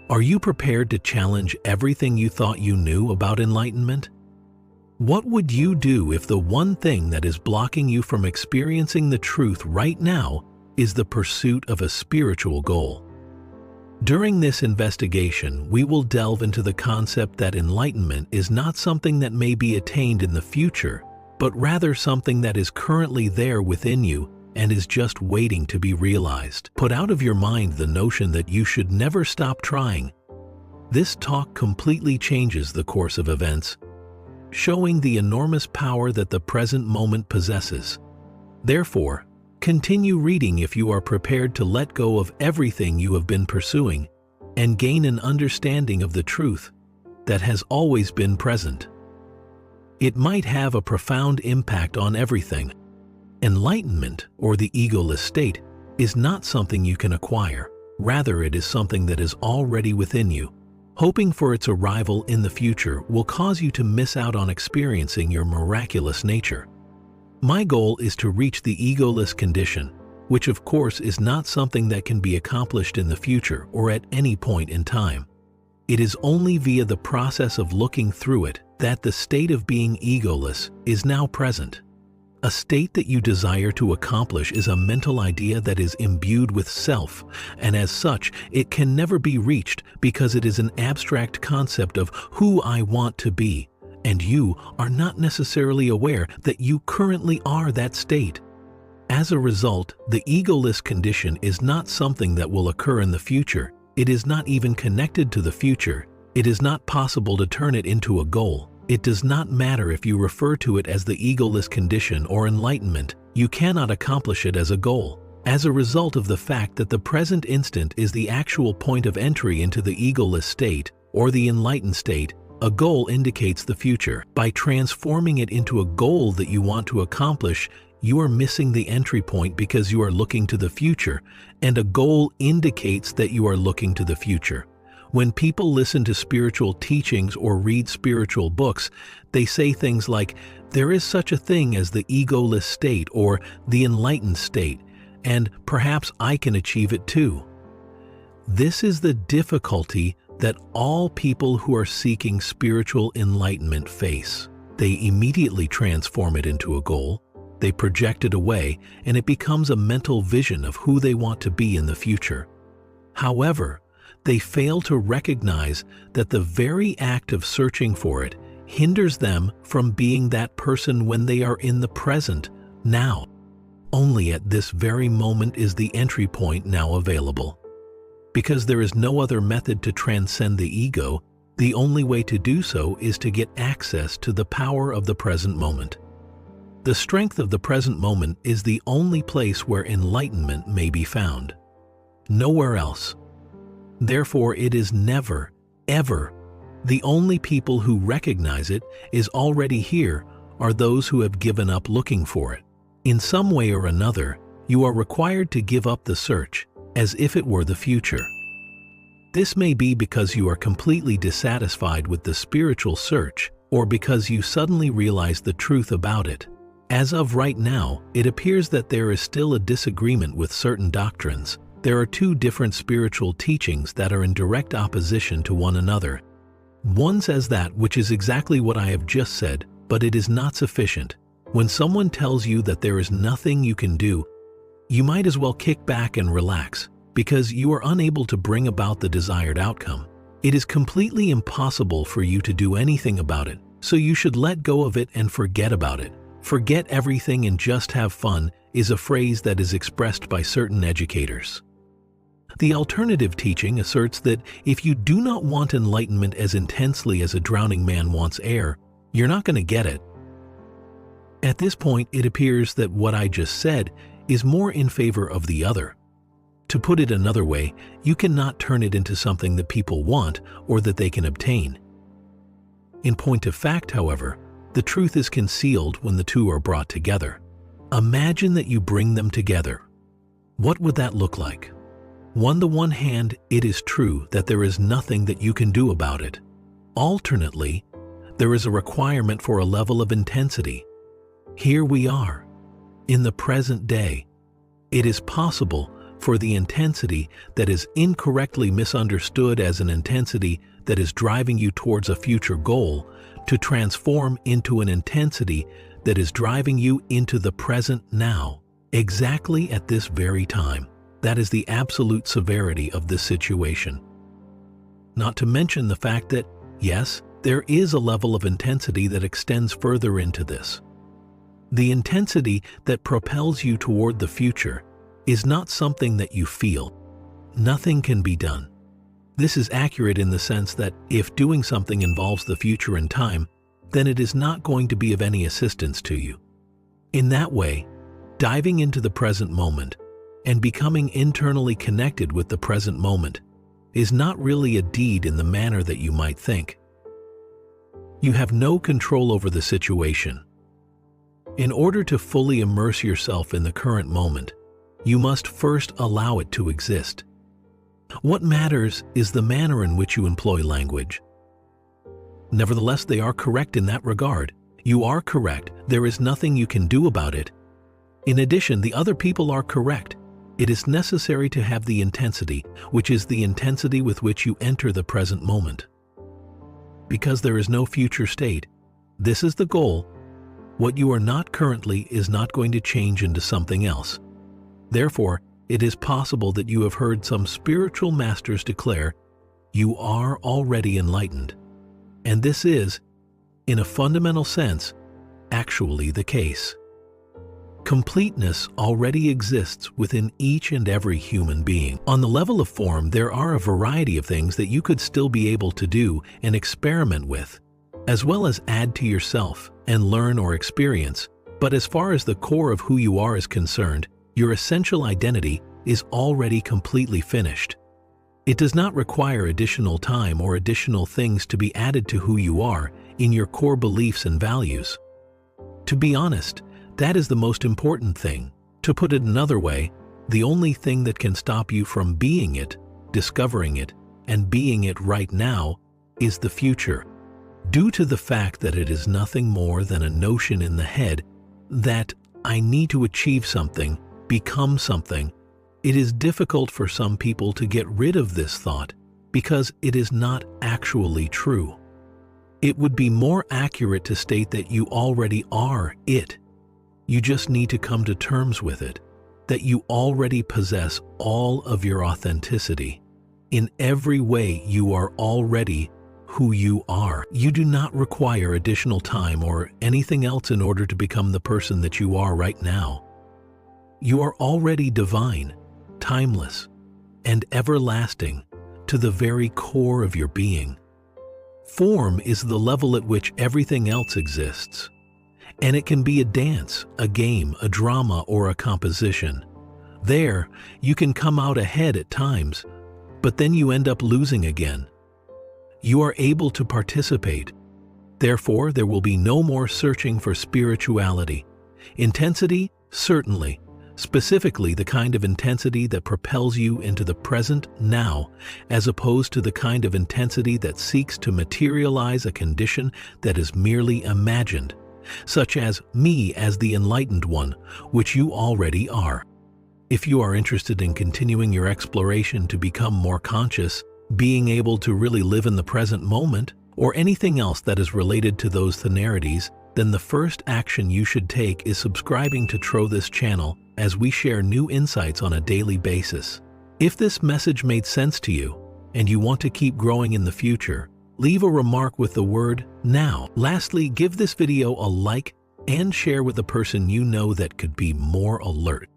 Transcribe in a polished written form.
Are you prepared to challenge everything you thought you knew about enlightenment? What would you do if the one thing that is blocking you from experiencing the truth right now is the pursuit of a spiritual goal? During this investigation, we will delve into the concept that enlightenment is not something that may be attained in the future, but rather something that is currently there within you and is just waiting to be realized. Put out of your mind the notion that you should never stop trying. This talk completely changes the course of events, showing the enormous power that the present moment possesses. Therefore, continue reading if you are prepared to let go of everything you have been pursuing and gain an understanding of the truth that has always been present. It might have a profound impact on everything. Enlightenment, or the egoless state, is not something you can acquire. Rather, it is something that is already within you. Hoping for its arrival in the future will cause you to miss out on experiencing your miraculous nature. My goal is to reach the egoless condition, which of course is not something that can be accomplished in the future or at any point in time. It is only via the process of looking through it that the state of being egoless is now present. A state that you desire to accomplish is a mental idea that is imbued with self, and as such, it can never be reached because it is an abstract concept of who I want to be, and you are not necessarily aware that you currently are that state. As a result, the egoless condition is not something that will occur in the future. It is not even connected to the future. It is not possible to turn it into a goal. It does not matter if you refer to it as the egoless condition or enlightenment. You cannot accomplish it as a goal. As a result of the fact that the present instant is the actual point of entry into the egoless state or the enlightened state, a goal indicates the future. By transforming it into a goal that you want to accomplish, you are missing the entry point because you are looking to the future, and a goal indicates that you are looking to the future. When people listen to spiritual teachings or read spiritual books, they say things like, there is such a thing as the egoless state or the enlightened state, and perhaps I can achieve it too. This is the difficulty that all people who are seeking spiritual enlightenment face. They immediately transform it into a goal, they project it away, and it becomes a mental vision of who they want to be in the future. However, they fail to recognize that the very act of searching for it hinders them from being that person when they are in the present, now. Only at this very moment is the entry point now available. Because there is no other method to transcend the ego, the only way to do so is to get access to the power of the present moment. The strength of the present moment is the only place where enlightenment may be found. Nowhere else. Therefore, it is never, ever. The only people who recognize it is already here are those who have given up looking for it. In some way or another, you are required to give up the search, as if it were the future. This may be because you are completely dissatisfied with the spiritual search, or because you suddenly realize the truth about it. As of right now, it appears that there is still a disagreement with certain doctrines. There are two different spiritual teachings that are in direct opposition to one another. One says that which is exactly what I have just said, but it is not sufficient. When someone tells you that there is nothing you can do, you might as well kick back and relax, because you are unable to bring about the desired outcome. It is completely impossible for you to do anything about it, so you should let go of it and forget about it. Forget everything and just have fun is a phrase that is expressed by certain educators. The alternative teaching asserts that if you do not want enlightenment as intensely as a drowning man wants air, you're not going to get it. At this point, it appears that what I just said is more in favor of the other. To put it another way, you cannot turn it into something that people want or that they can obtain. In point of fact, however, the truth is concealed when the two are brought together. Imagine that you bring them together. What would that look like? On the one hand, it is true that there is nothing that you can do about it. Alternately, there is a requirement for a level of intensity. Here we are, in the present day. It is possible for the intensity that is incorrectly misunderstood as an intensity that is driving you towards a future goal to transform into an intensity that is driving you into the present now, exactly at this very time. That is the absolute severity of this situation. Not to mention the fact that, yes, there is a level of intensity that extends further into this. The intensity that propels you toward the future is not something that you feel. Nothing can be done. This is accurate in the sense that if doing something involves the future and time, then it is not going to be of any assistance to you. In that way, diving into the present moment and becoming internally connected with the present moment is not really a deed in the manner that you might think. You have no control over the situation. In order to fully immerse yourself in the current moment, you must first allow it to exist. What matters is the manner in which you employ language. Nevertheless, they are correct in that regard. You are correct. There is nothing you can do about it. In addition, the other people are correct. It is necessary to have the intensity, which is the intensity with which you enter the present moment. Because there is no future state, this is the goal. What you are not currently is not going to change into something else. Therefore, it is possible that you have heard some spiritual masters declare, you are already enlightened. And this is, in a fundamental sense, actually the case. Completeness already exists within each and every human being. On the level of form, there are a variety of things that you could still be able to do and experiment with, as well as add to yourself and learn or experience. But as far as the core of who you are is concerned, your essential identity is already completely finished. It does not require additional time or additional things to be added to who you are in your core beliefs and values. To be honest, that is the most important thing. To put it another way, the only thing that can stop you from being it, discovering it, and being it right now is the future. Due to the fact that it is nothing more than a notion in the head that I need to achieve something, become something, it is difficult for some people to get rid of this thought because it is not actually true. It would be more accurate to state that you already are it. You just need to come to terms with it, that you already possess all of your authenticity. In every way, you are already who you are. You do not require additional time or anything else in order to become the person that you are right now. You are already divine, timeless, and everlasting to the very core of your being. Form is the level at which everything else exists. And it can be a dance, a game, a drama, or a composition. There, you can come out ahead at times, but then you end up losing again. You are able to participate. Therefore, there will be no more searching for spirituality. Intensity, certainly. Specifically, the kind of intensity that propels you into the present now, as opposed to the kind of intensity that seeks to materialize a condition that is merely imagined, such as me as the enlightened one, which you already are. If you are interested in continuing your exploration to become more conscious, being able to really live in the present moment, or anything else that is related to those scenarios, then the first action you should take is subscribing to this channel as we share new insights on a daily basis. If this message made sense to you and you want to keep growing in the future, leave a remark with the word now. Lastly, give this video a like and share with a person you know that could be more alert.